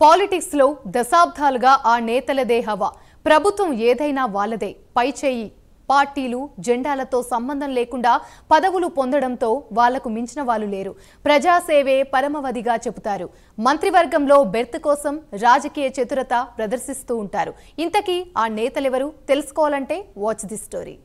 Politics లో దశాబ్దాలుగా ఆ నేతలదే హవా. ప్రభుత్వం ఏదైనా వాళ్ళదే. పైచేయి పార్టీలు జెండాలతో సంబంధం లేకుండా పదవులు పొందడంతో వాళ్లకు మించిన వాళ్ళు లేరు. ప్రజాసేవే పరమవధిగా చెబుతారు. మంత్రివర్గంలో బెర్త్ కోసం రాజకీయ చతురత ప్రదర్శిస్తూ ఉంటారు. ఇంతకీ ఆ నేతలెవరు తెలుసుకోవాలంటే వాచ్ ది స్టోరీ.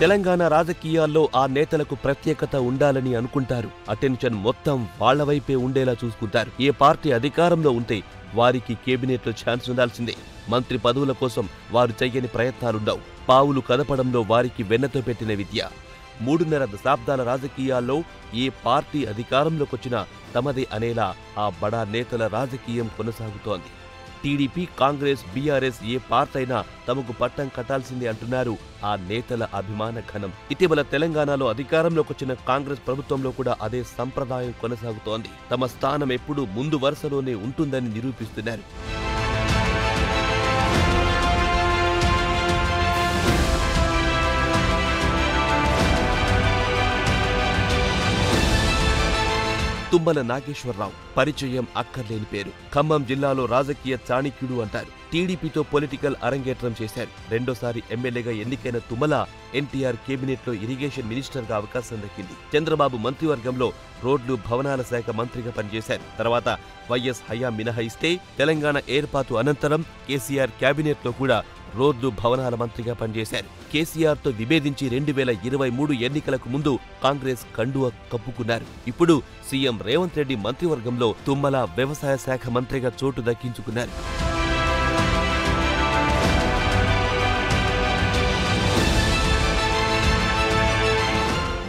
తెలంగాణ రాజకీయాల్లో ఆ నేతలకు ప్రత్యేకత ఉండాలని అనుకుంటారు. అటెన్షన్ మొత్తం వాళ్ల వైపే ఉండేలా చూసుకుంటారు. ఏ పార్టీ అధికారంలో ఉంటే వారికి కేబినెట్లో ఛాన్స్ ఉండాల్సిందే. మంత్రి పదవుల కోసం వారు చెయ్యని ప్రయత్నాలుండవు. పావులు కదపడంలో వారికి వెన్నతో పెట్టిన విద్య. 3.5 దశాబ్దాల రాజకీయాల్లో ఏ పార్టీ అధికారంలోకొచ్చినా తమదే అనేలా ఆ బడా నేతల రాజకీయం కొనసాగుతోంది. టీడీపీ, కాంగ్రెస్, బీఆర్ఎస్ ఏ పార్టీ అయినా తమకు పట్టం కట్టాల్సిందే అంటున్నారు ఆ నేతల అభిమాన ఘనం. ఇటీవల తెలంగాణలో అధికారంలోకొచ్చిన కాంగ్రెస్ ప్రభుత్వంలో కూడా అదే సంప్రదాయం కొనసాగుతోంది. తమ స్థానం ఎప్పుడూ ముందు వరుసలోనే ఉంటుందని నిరూపిస్తున్నారు. తుమ్మల నాగేశ్వరరావు పరిచయం అక్కర్లేని పేరు. ఖమ్మం జిల్లాలో రాజకీయ చాణక్యుడు అంటారు. టీడీపీతో పొలిటికల్ అరంగేట్రం చేశారు. రెండోసారి ఎమ్మెల్యేగా ఎన్నికైన తుమ్మల ఎన్టీఆర్ కేబినెట్లో ఇరిగేషన్ మినిస్టర్గా అవకాశం దక్కింది. చంద్రబాబు మంత్రివర్గంలో రోడ్లు, భవనాల శాఖ మంత్రిగా పనిచేశారు. తర్వాత వైఎస్ హయాం మినహాయిస్తే తెలంగాణ ఏర్పాటు అనంతరం కేసీఆర్ కేబినెట్లో కూడా రోడ్లు, భవనాల మంత్రిగా పనిచేశారు. కేసీఆర్తో విభేదించి 2023 ఎన్నికలకు ముందు కాంగ్రెస్ కండువా కప్పుకున్నారు. ఇప్పుడు సీఎం రేవంత్ రెడ్డి మంత్రివర్గంలో తుమ్మల వ్యవసాయ శాఖ మంత్రిగా చోటు దక్కించుకున్నారు.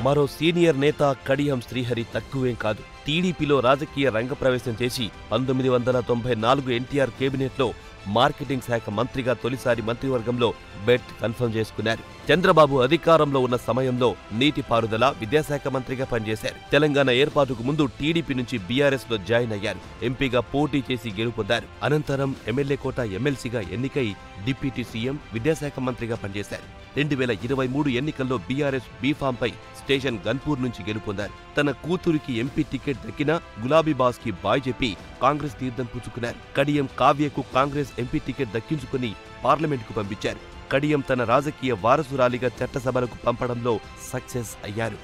మరో సీనియర్ నేత కడియం శ్రీహరి తక్కువేం కాదు. టీడీపీలో రాజకీయ రంగప్రవేశం చేసి 1994 ఎన్టీఆర్ కేబినెట్లో మార్కెటింగ్ శాఖ మంత్రిగా తొలిసారి మంత్రివర్గంలో బెర్త్ కన్ఫర్మ్ చేసుకున్నారు. చంద్రబాబు అధికారంలో ఉన్న సమయంలో నీటిపారుదల, విద్యాశాఖ మంత్రిగా పనిచేశారు. తెలంగాణ ఏర్పాటుకు ముందు టీడీపీ నుంచి బీఆర్ఎస్ లో జాయిన్ అయ్యారు. ఎంపీగా పోటీ చేసి గెలుపొందారు. అనంతరం ఎమ్మెల్యే కోట ఎమ్మెల్సీగా ఎన్నికై డిప్యూటీ సీఎం, విద్యాశాఖ మంత్రిగా పనిచేశారు. 2023 ఎన్నికల్లో బీఆర్ఎస్ బీఫామ్ పై స్టేషన్ గన్పూర్ నుంచి గెలుపొందారు. తన కూతురికి ఎంపీ టికెట్ దక్కినా గులాబీ బాస్ కి బాయ్ చెప్పి కాంగ్రెస్ తీర్థం పుచ్చుకున్నారు. కడియం కావ్యకు కాంగ్రెస్ ఎంపీ టికెట్ దక్కించుకుని పార్లమెంటుకు పంపించారు. కడియం తన రాజకీయ వారసురాలిగా చట్టసభలకు పంపడంలో సక్సెస్ అయ్యారు.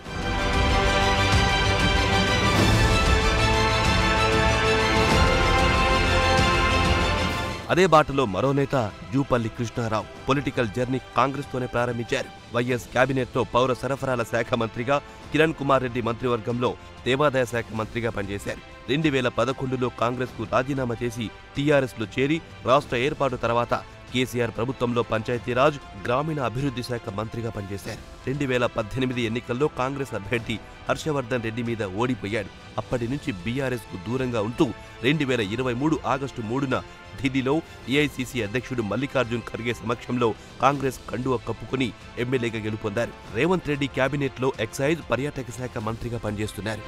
అదే బాటలో మరో నేత జూపల్లి కృష్ణారావు పొలిటికల్ జర్నీ కాంగ్రెస్ తోనే ప్రారంభించారు. వైఎస్ కేబినెట్లో పౌర సరఫరాల శాఖ మంత్రిగా, కిరణ్ కుమార్ రెడ్డి మంత్రివర్గంలో దేవాదాయ శాఖ మంత్రిగా పనిచేశారు. 2011లో కాంగ్రెస్ కు రాజీనామా చేసి టీఆర్ఎస్ లో చేరి రాష్ట్ర ఏర్పాటు తర్వాత కేసీఆర్ ప్రభుత్వంలో పంచాయతీరాజ్, గ్రామీణ అభివృద్ధి శాఖ మంత్రిగా పనిచేశారు. 2018 ఎన్నికల్లో కాంగ్రెస్ అభ్యర్థి హర్షవర్ధన్ రెడ్డి మీద ఓడిపోయాడు. అప్పటి నుంచి బీఆర్ఎస్ కు దూరంగా ఉంటూ 2023 ఆగస్టు 3న ఢిల్లీలో ఏఐసీసీ అధ్యక్షుడు మల్లికార్జున్ ఖర్గే సమక్షంలో కాంగ్రెస్ కండువా కప్పుకుని ఎమ్మెల్యేగా గెలుపొందారు. రేవంత్ రెడ్డి కేబినెట్లో ఎక్సైజ్, పర్యాటక శాఖ మంత్రిగా పనిచేస్తున్నారు.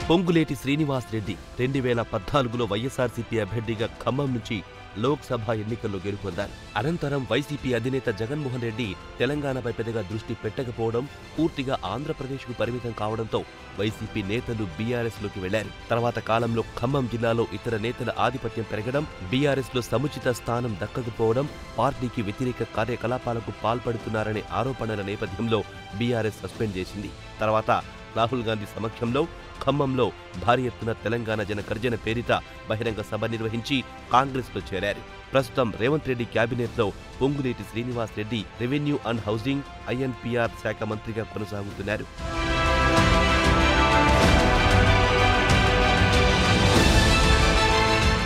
పొంగులేటి శ్రీనివాస్ రెడ్డి 2014లో వైఎస్ఆర్సీపీ అభ్యర్థిగా ఖమ్మం నుంచి లోక్సభ ఎన్నికల్లో గెలుపొందారు. అనంతరం వైసీపీ అధినేత జగన్మోహన్ రెడ్డి తెలంగాణపై పెద్దగా దృష్టి పెట్టకపోవడం, పూర్తిగా ఆంధ్రప్రదేశ్కు పరిమితం కావడంతో వైసీపీ నేతలు బీఆర్ఎస్ లోకి వెళ్లారు. తర్వాత కాలంలో ఖమ్మం జిల్లాలో ఇతర నేతల ఆధిపత్యం పెరగడం, బీఆర్ఎస్ లో సముచిత స్థానం దక్కకపోవడం, పార్టీకి వ్యతిరేక కార్యకలాపాలకు పాల్పడుతున్నారనే ఆరోపణల నేపథ్యంలో బీఆర్ఎస్ సస్పెండ్ చేసింది. తర్వాత రాహుల్ గాంధీ సమక్షంలో ఖమ్మంలో భారీ ఎత్తున తెలంగాణ జన గర్జన పేరిట బహిరంగ సభ నిర్వహించి కాంగ్రెస్ లో చేరారు. ప్రస్తుతం రేవంత్ రెడ్డి కేబినెట్లో Ponguleti Srinivas Reddy revenue and housing, INPR శాఖ మంత్రిగా కొనసాగుతున్నారు.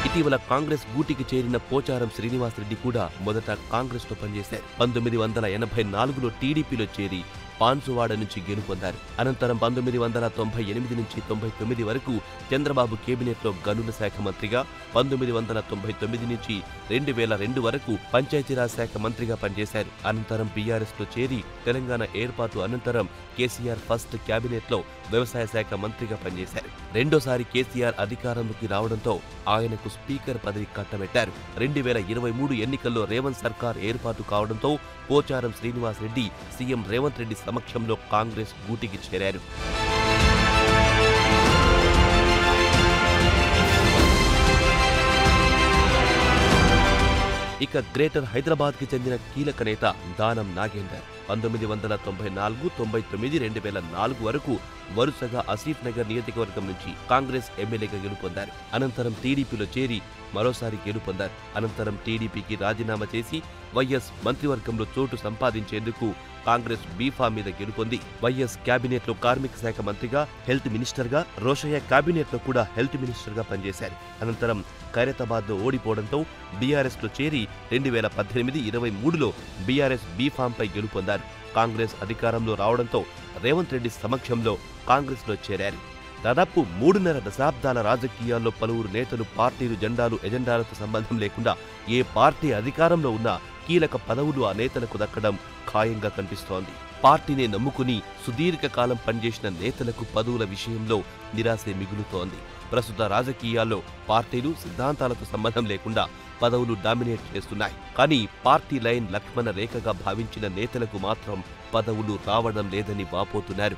ఇటీవల కాంగ్రెస్ గూటికి చేరిన పోచారం శ్రీనివాసరెడ్డి కూడా మొదట కాంగ్రెస్ లో పనిచేశారు. 1984లో టీడీపీలో చేరి పాన్సువాడ నుంచి గెలుపొందారు. అనంతరం 1998 నుంచి 99 వరకు చంద్రబాబు కేబినెట్లో గనుల శాఖ మంత్రిగా, 1999 నుంచి 2002 వరకు పంచాయతీరాజ్ శాఖ మంత్రిగా పనిచేశారు. అనంతరం బీఆర్ఎస్ లో చేరి తెలంగాణ ఏర్పాటు అనంతరం కేసీఆర్ ఫస్ట్ కేబినెట్లో వ్యవసాయ శాఖ మంత్రిగా పనిచేశారు. రెండోసారి కేసీఆర్ అధికారంలోకి రావడంతో ఆయనకు స్పీకర్ పదవి కట్టబెట్టారు. 2023 ఎన్నికల్లో రేవంత్ సర్కార్ ఏర్పాటు కావడంతో పోచారం శ్రీనివాస్ రెడ్డి సీఎం రేవంత్ రెడ్డి సమక్షంలో కాంగ్రెస్ గూటికి చేరారు. ఇక గ్రేటర్ హైదరాబాద్కి చెందిన కీలక నేత దానం నాగేందర్ 1994, 99, 2004 వరకు వరుసగా ఆసిఫ్ నగర్ నియోజకవర్గం నుంచి కాంగ్రెస్ ఎమ్మెల్యేగా గెలుపొందారు. అనంతరం టీడీపీలో చేరి మరోసారి గెలుపొందారు. అనంతరం టీడీపీకి రాజీనామా చేసి వైఎస్ మంత్రివర్గంలో చోటు సంపాదించేందుకు కాంగ్రెస్ బీఫామ్ మీద గెలుపొంది వైఎస్ కేబినెట్లో కార్మిక శాఖ మంత్రిగా, హెల్త్ మినిస్టర్గా, రోషయ్య కేబినెట్లో కూడా హెల్త్ మినిస్టర్గా పనిచేశారు. అనంతరం ఖైరతాబాద్లో ఓడిపోవడంతో బీఆర్ఎస్లో చేరి 2018, 23లో బీఆర్ఎస్ బీఫామ్పై గెలుపొందారు. కాంగ్రెస్ అధికారంలో రావడంతో రేవంత్ రెడ్డి సమక్షంలో కాంగ్రెస్లో చేరారు. దాదాపు 3.5 దశాబ్దాల రాజకీయాల్లో పలువురు నేతలు పార్టీలు, జెండాలు, ఎజెండాలతో సంబంధం లేకుండా ఏ పార్టీ అధికారంలో ఉన్నా కీలక పదవులు ఆ నేతలకు దక్కడం ఖాయంగా కనిపిస్తోంది. పార్టీని నమ్ముకుని సుదీర్ఘకాలం పనిచేసిన నేతలకు పదవుల విషయంలో నిరాశే మిగులుతోంది. ప్రస్తుత రాజకీయాల్లో పార్టీలు, సిద్ధాంతాలతో సంబంధం లేకుండా పదవులు డామినేట్ చేస్తున్నాయి. కానీ పార్టీ లైన్ లక్ష్మణ రేఖగా భావించిన నేతలకు మాత్రం పదవులు రావడం లేదని వాపోతున్నారు.